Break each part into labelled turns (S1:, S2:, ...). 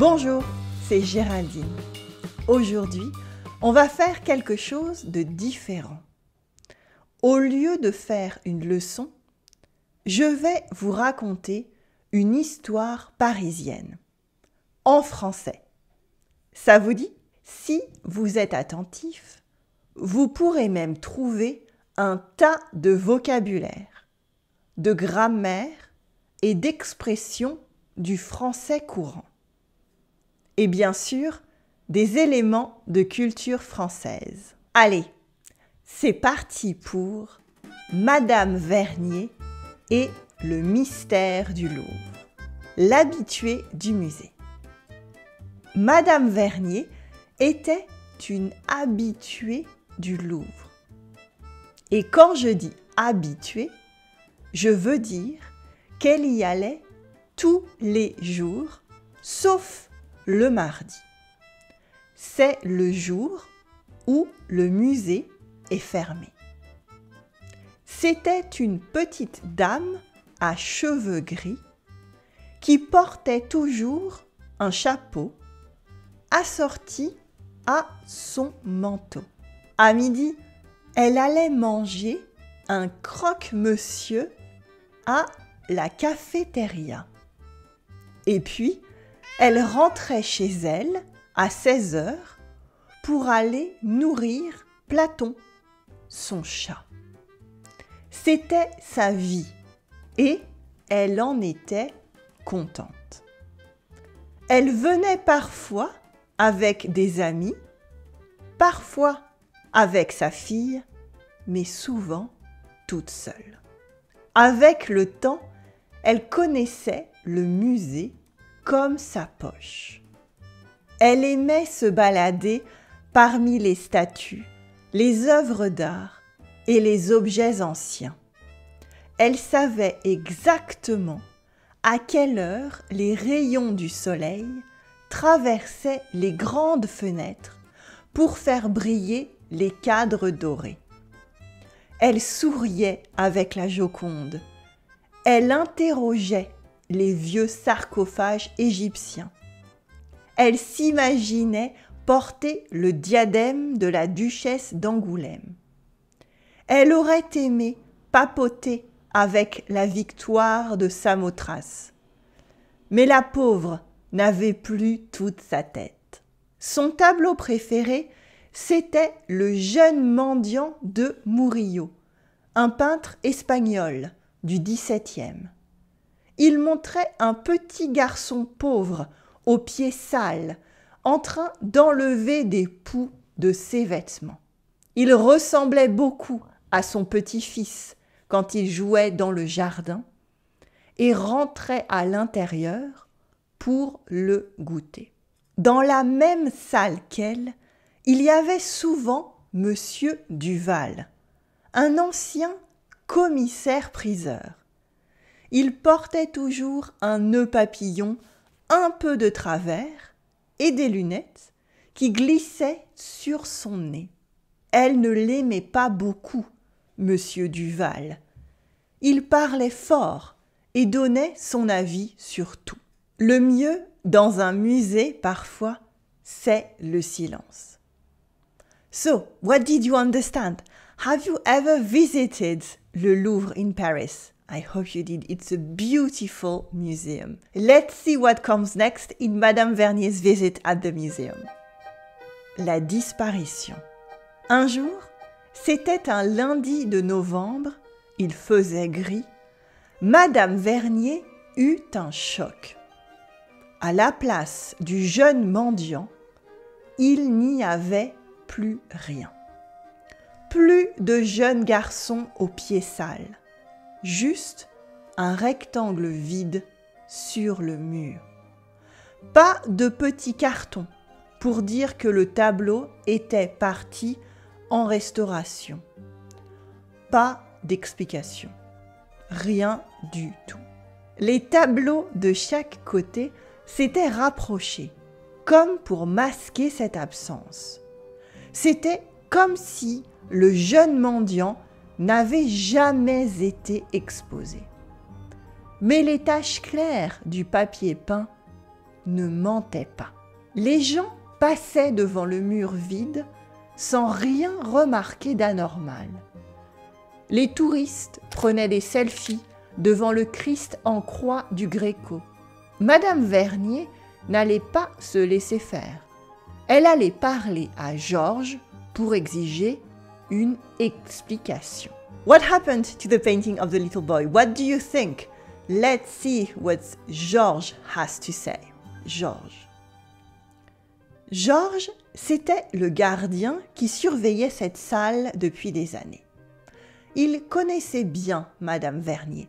S1: Bonjour, c'est Géraldine. Aujourd'hui, on va faire quelque chose de différent. Au lieu de faire une leçon, je vais vous raconter une histoire parisienne, en français. Ça vous dit? Si vous êtes attentif, vous pourrez même trouver un tas de vocabulaire, de grammaire et d'expressions du français courant. Et bien sûr, des éléments de culture française. Allez, c'est parti pour Madame Vernier et le mystère du Louvre. L'habituée du musée. Madame Vernier était une habituée du Louvre. Et quand je dis habituée, je veux dire qu'elle y allait tous les jours, sauf le mardi. C'est le jour où le musée est fermé. C'était une petite dame à cheveux gris qui portait toujours un chapeau assorti à son manteau. À midi, elle allait manger un croque-monsieur à la cafétéria. Et puis, elle rentrait chez elle à 16 heures pour aller nourrir Platon, son chat. C'était sa vie et elle en était contente. Elle venait parfois avec des amis, parfois avec sa fille, mais souvent toute seule. Avec le temps, elle connaissait le musée comme sa poche. Elle aimait se balader parmi les statues, les œuvres d'art et les objets anciens. Elle savait exactement à quelle heure les rayons du soleil traversaient les grandes fenêtres pour faire briller les cadres dorés. Elle souriait avec la Joconde. Elle interrogeait les vieux sarcophages égyptiens. Elle s'imaginait porter le diadème de la duchesse d'Angoulême. Elle aurait aimé papoter avec la Victoire de Samothrace. Mais la pauvre n'avait plus toute sa tête. Son tableau préféré, c'était le jeune mendiant de Murillo, un peintre espagnol du XVIIe. Il montrait un petit garçon pauvre, aux pieds sales, en train d'enlever des poux de ses vêtements. Il ressemblait beaucoup à son petit-fils quand il jouait dans le jardin et rentrait à l'intérieur pour le goûter. Dans la même salle qu'elle, il y avait souvent Monsieur Duval, un ancien commissaire-priseur. Il portait toujours un nœud papillon un peu de travers et des lunettes qui glissaient sur son nez. Elle ne l'aimait pas beaucoup, Monsieur Duval. Il parlait fort et donnait son avis sur tout. Le mieux dans un musée, parfois, c'est le silence. So, what did you understand? Have you ever visited le Louvre in Paris? I hope you did. It's a beautiful museum. Let's see what comes next in Madame Vernier's visit at the museum. La disparition. Un jour, c'était un lundi de novembre, il faisait gris, Madame Vernier eut un choc. À la place du jeune mendiant, il n'y avait plus rien. Plus de jeunes garçons aux pieds sales. Juste un rectangle vide sur le mur. Pas de petits cartons pour dire que le tableau était parti en restauration. Pas d'explication. Rien du tout. Les tableaux de chaque côté s'étaient rapprochés, comme pour masquer cette absence. C'était comme si le jeune mendiant n'avait jamais été exposé. Mais les taches claires du papier peint ne mentait pas. Les gens passaient devant le mur vide sans rien remarquer d'anormal. Les touristes prenaient des selfies devant le Christ en croix du Gréco. Madame Vernier n'allait pas se laisser faire. Elle allait parler à Georges pour exiger une explication. What happened to the painting of the little boy? What do you think? Let's see what Georges has to say. Georges. Georges, c'était le gardien qui surveillait cette salle depuis des années. Il connaissait bien Madame Vernier.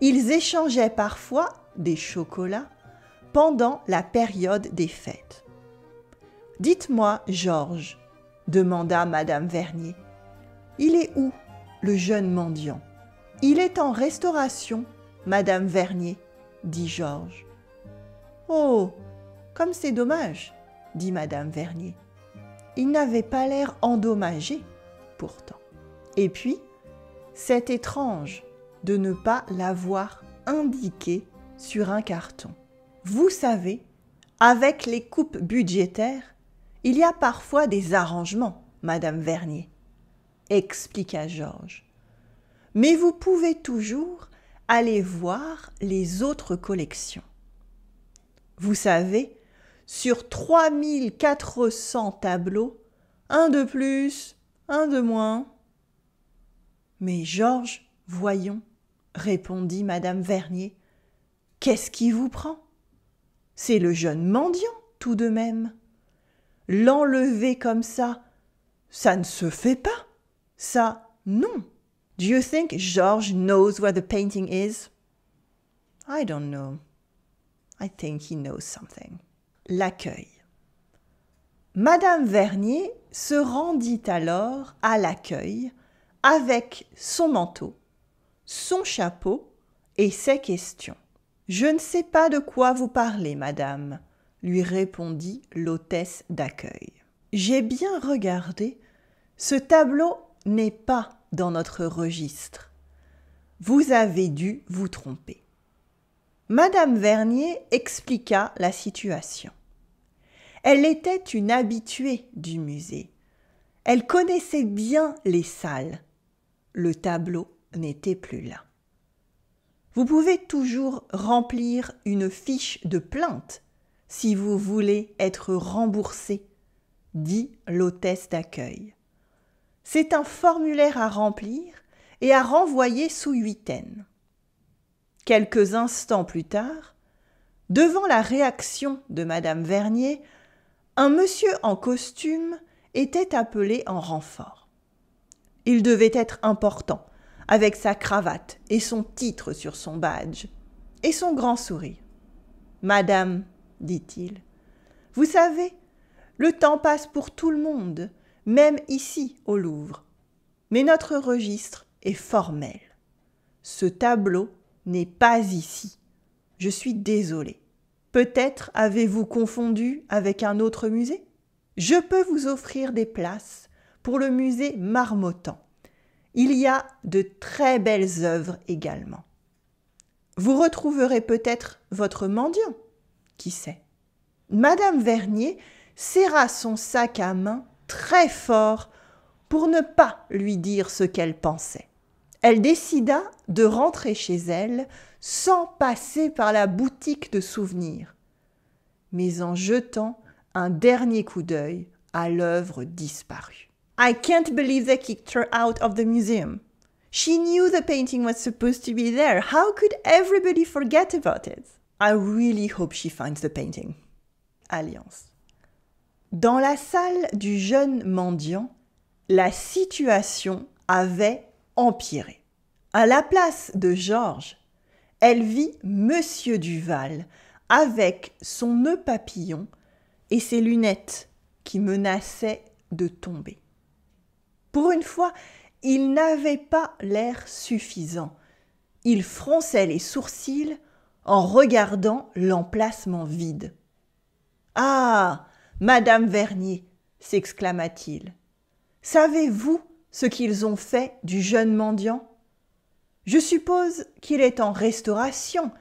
S1: Ils échangeaient parfois des chocolats pendant la période des fêtes. « Dites-moi, Georges, » demanda Madame Vernier, « il est où, le jeune mendiant ?»« Il est en restauration, Madame Vernier, » dit Georges. « Oh, comme c'est dommage, » dit Madame Vernier. Il n'avait pas l'air endommagé, pourtant. Et puis, c'est étrange de ne pas l'avoir indiqué sur un carton. Vous savez, avec les coupes budgétaires, il y a parfois des arrangements, Madame Vernier, expliqua Georges. Mais vous pouvez toujours aller voir les autres collections. Vous savez, sur 3400 tableaux, un de plus, un de moins. Mais Georges, voyons, répondit Madame Vernier, qu'est-ce qui vous prend? C'est le jeune mendiant, tout de même. L'enlever comme ça ne se fait pas. Ça, non. Do you think George knows where the painting is? I don't know. I think he knows something. L'accueil. Madame Vernier se rendit alors à l'accueil avec son manteau, son chapeau et ses questions. « Je ne sais pas de quoi vous parlez, madame, » lui répondit l'hôtesse d'accueil. « J'ai bien regardé, ce tableau n'est pas dans notre registre. Vous avez dû vous tromper. » Madame Vernier expliqua la situation. Elle était une habituée du musée. Elle connaissait bien les salles. Le tableau n'était plus là. Vous pouvez toujours remplir une fiche de plainte si vous voulez être remboursé, dit l'hôtesse d'accueil. C'est un formulaire à remplir et à renvoyer sous huitaine. Quelques instants plus tard, devant la réaction de Madame Vernier, un monsieur en costume était appelé en renfort. Il devait être important, avec sa cravate et son titre sur son badge, et son grand sourire. « Madame, dit-il, vous savez, le temps passe pour tout le monde, même ici au Louvre. Mais notre registre est formel. Ce tableau n'est pas ici. Je suis désolée. Peut-être avez-vous confondu avec un autre musée? Je peux vous offrir des places pour le musée Marmottan. Il y a de très belles œuvres également. Vous retrouverez peut-être votre mendiant, qui sait. Madame Vernier serra son sac à main très fort pour ne pas lui dire ce qu'elle pensait. Elle décida de rentrer chez elle sans passer par la boutique de souvenirs, mais en jetant un dernier coup d'œil à l'œuvre disparue. I can't believe they kicked her out of the museum. She knew the painting was supposed to be there. How could everybody forget about it? I really hope she finds the painting. Alliance. Dans la salle du jeune mendiant, la situation avait empiré. À la place de Georges, elle vit Monsieur Duval avec son nœud papillon et ses lunettes qui menaçaient de tomber. Pour une fois, il n'avait pas l'air suffisant. Il fronçait les sourcils en regardant l'emplacement vide. « Ah, Madame Vernier !» s'exclama-t-il. « Savez-vous ce qu'ils ont fait du jeune mendiant? Je suppose qu'il est en restauration,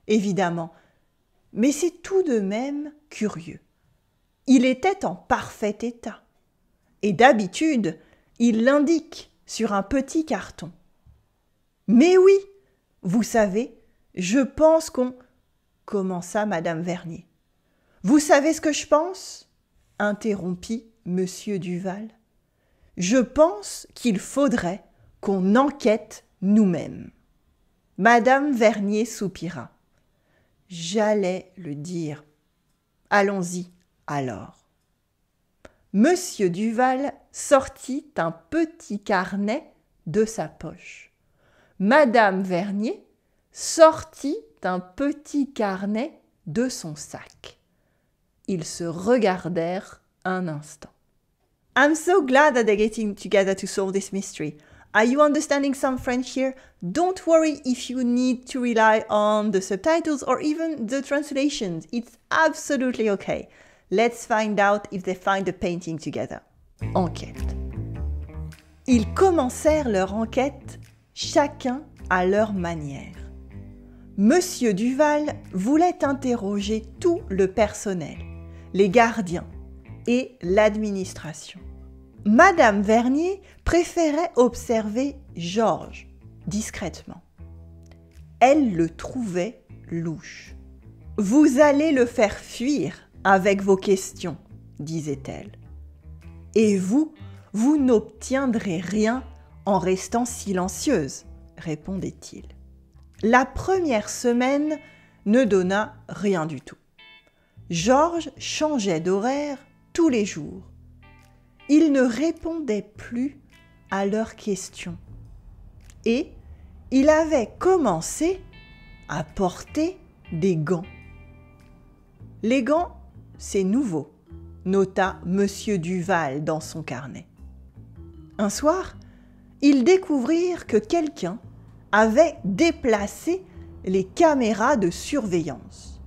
S1: évidemment, Mais c'est tout de même curieux. Il était en parfait état. Et d'habitude, il l'indique sur un petit carton. Mais oui, vous savez, je pense qu'on... commença madame Vernier. Vous savez ce que je pense ? Interrompit monsieur Duval. Je pense qu'il faudrait qu'on enquête nous-mêmes. Madame Vernier soupira. J'allais le dire. Allons-y alors. Monsieur Duval sortit un petit carnet de sa poche. Madame Vernier sortit un petit carnet de son sac. Ils se regardèrent un instant. I'm so glad that they're getting together to solve this mystery. Are you understanding some French here? Don't worry if you need to rely on the subtitles or even the translations. It's absolutely okay. Let's find out if they find the painting together. Enquête. Ils commencèrent leur enquête, chacun à leur manière. Monsieur Duval voulait interroger tout le personnel, les gardiens et l'administration. Madame Vernier préférait observer Georges discrètement. Elle le trouvait louche. « Vous allez le faire fuir avec vos questions, disait-elle. Et vous n'obtiendrez rien en restant silencieuse, répondait-il. La première semaine ne donna rien du tout. Georges changeait d'horaire tous les jours. Il ne répondait plus à leurs questions. Et il avait commencé à porter des gants. Les gants, c'est nouveau, nota monsieur Duval dans son carnet. Un soir, ils découvrirent que quelqu'un avait déplacé les caméras de surveillance.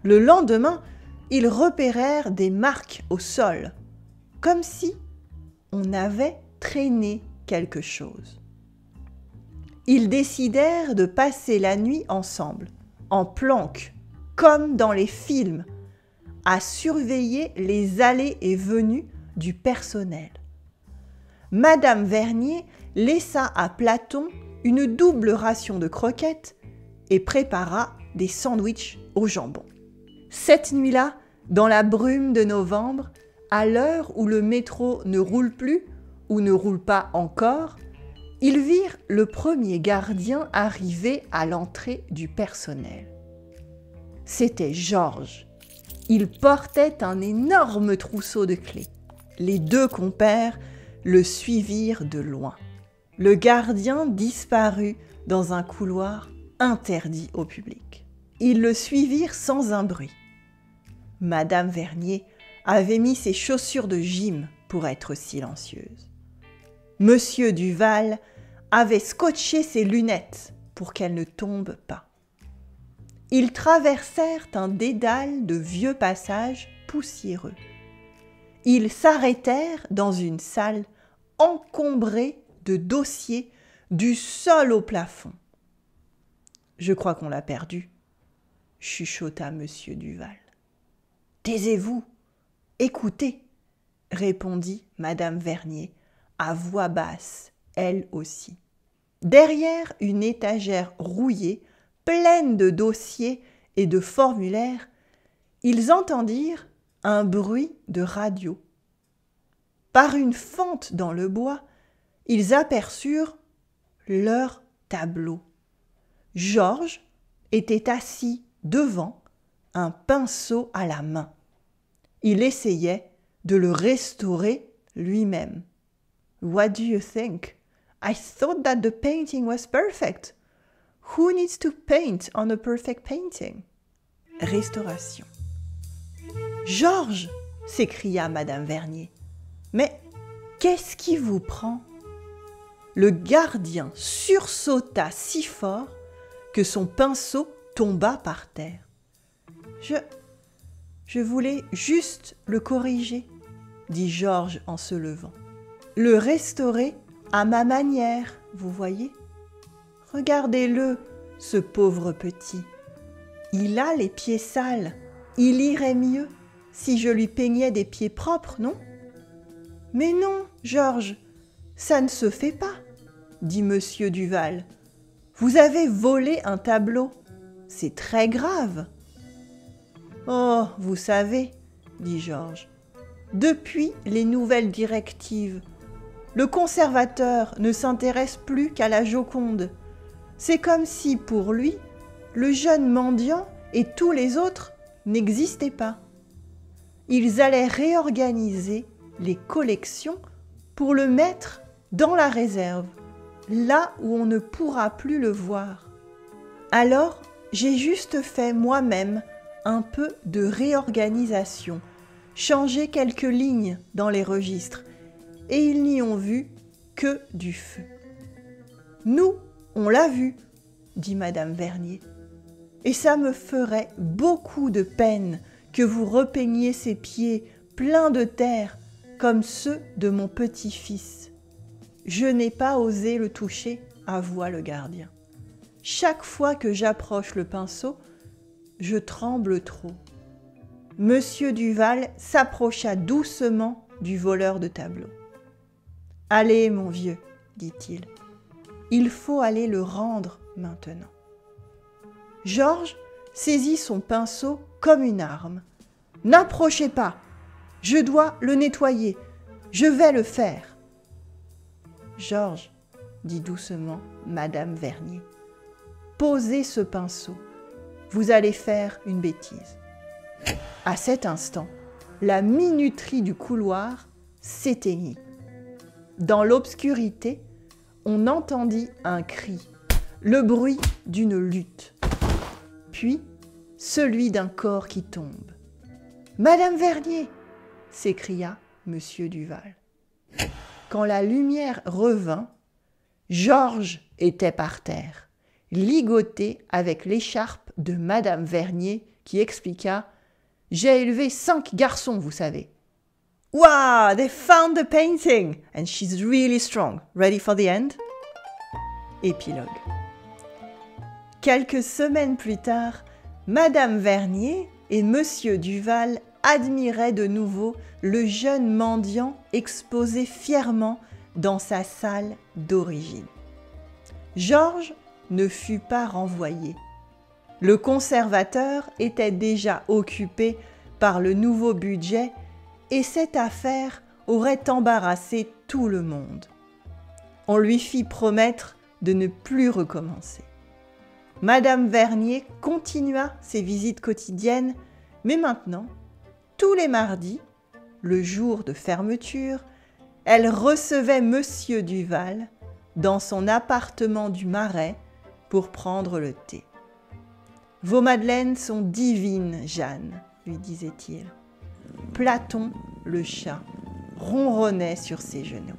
S1: Le lendemain, ils repérèrent des marques au sol, comme si on avait traîné quelque chose. Ils décidèrent de passer la nuit ensemble, en planque, comme dans les films, à surveiller les allées et venues du personnel. Madame Vernier laissa à Platon une double ration de croquettes et prépara des sandwichs au jambon. Cette nuit-là, dans la brume de novembre, à l'heure où le métro ne roule plus ou ne roule pas encore, ils virent le premier gardien arriver à l'entrée du personnel. C'était Georges. Il portait un énorme trousseau de clés. Les deux compères le suivirent de loin. Le gardien disparut dans un couloir interdit au public. Ils le suivirent sans un bruit. Madame Vernier avait mis ses chaussures de gym pour être silencieuse. Monsieur Duval avait scotché ses lunettes pour qu'elles ne tombent pas. Ils traversèrent un dédale de vieux passages poussiéreux. Ils s'arrêtèrent dans une salle encombrée de dossiers du sol au plafond. « Je crois qu'on l'a perdu », chuchota monsieur Duval. « Taisez-vous, écoutez », répondit madame Vernier, à voix basse, elle aussi. Derrière une étagère rouillée, pleine de dossiers et de formulaires, ils entendirent un bruit de radio. Par une fente dans le bois, ils aperçurent leur tableau. Georges était assis devant, un pinceau à la main. Il essayait de le restaurer lui-même. « What do you think? I thought that the painting was perfect. Who needs to paint on a perfect painting? » Restauration. « Georges !» s'écria madame Vernier. « Mais qu'est-ce qui vous prend ?» Le gardien sursauta si fort que son pinceau tomba par terre. Je voulais juste le corriger, dit Georges en se levant. Le restaurer à ma manière, vous voyez ? Regardez-le, ce pauvre petit. Il a les pieds sales. Il irait mieux si je lui peignais des pieds propres, non ? Mais non, Georges, ça ne se fait pas, dit Monsieur Duval. Vous avez volé un tableau. C'est très grave. Oh, vous savez, dit Georges, depuis les nouvelles directives, le conservateur ne s'intéresse plus qu'à la Joconde. C'est comme si, pour lui, le jeune mendiant et tous les autres n'existaient pas. Ils allaient réorganiser les collections pour le mettre dans la réserve, là où on ne pourra plus le voir. Alors, j'ai juste fait moi-même un peu de réorganisation, changé quelques lignes dans les registres, et ils n'y ont vu que du feu. Nous, on l'a vu, dit Madame Vernier, et ça me ferait beaucoup de peine que vous repeigniez ses pieds pleins de terre comme ceux de mon petit-fils. Je n'ai pas osé le toucher, avoua le gardien. Chaque fois que j'approche le pinceau, je tremble trop. Monsieur Duval s'approcha doucement du voleur de tableaux. « Allez, mon vieux, dit-il, il faut aller le rendre maintenant. » Georges saisit son pinceau comme une arme. « N'approchez pas, je dois le nettoyer, je vais le faire. » Georges, dit doucement Madame Vernier, posez ce pinceau, vous allez faire une bêtise. À cet instant, la minuterie du couloir s'éteignit. Dans l'obscurité, on entendit un cri, le bruit d'une lutte, puis celui d'un corps qui tombe. « Madame Vernier !» s'écria Monsieur Duval. Quand la lumière revint, Georges était par terre, ligoté avec l'écharpe de Madame Vernier qui expliqua « J'ai élevé 5 garçons, vous savez. » Wow, they found the painting and she's really strong. Ready for the end? Épilogue. Quelques semaines plus tard, Madame Vernier et Monsieur Duval admiraient de nouveau le jeune mendiant exposé fièrement dans sa salle d'origine. Georges ne fut pas renvoyé. Le conservateur était déjà occupé par le nouveau budget et cette affaire aurait embarrassé tout le monde. On lui fit promettre de ne plus recommencer. Madame Vernier continua ses visites quotidiennes, mais maintenant, tous les mardis, le jour de fermeture, elle recevait Monsieur Duval dans son appartement du Marais pour prendre le thé. « Vos madeleines sont divines, Jeanne, » lui disait-il. Platon, le chat, ronronnait sur ses genoux.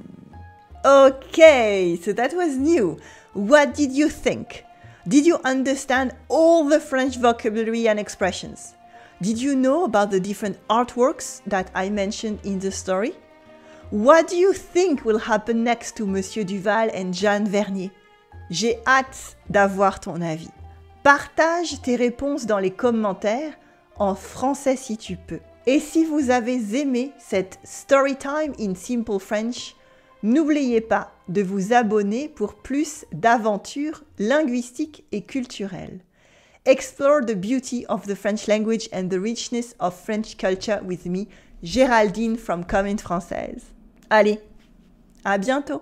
S1: Okay, so that was new. What did you think? Did you understand all the French vocabulary and expressions? Did you know about the different artworks that I mentioned in the story? What do you think will happen next to Monsieur Duval and Jeanne Vernier? J'ai hâte d'avoir ton avis. Partage tes réponses dans les commentaires, en français si tu peux. Et si vous avez aimé cette Storytime in Simple French, n'oubliez pas de vous abonner pour plus d'aventures linguistiques et culturelles. Explore the beauty of the French language and the richness of French culture with me, Géraldine from Comme une Française. Allez, à bientôt!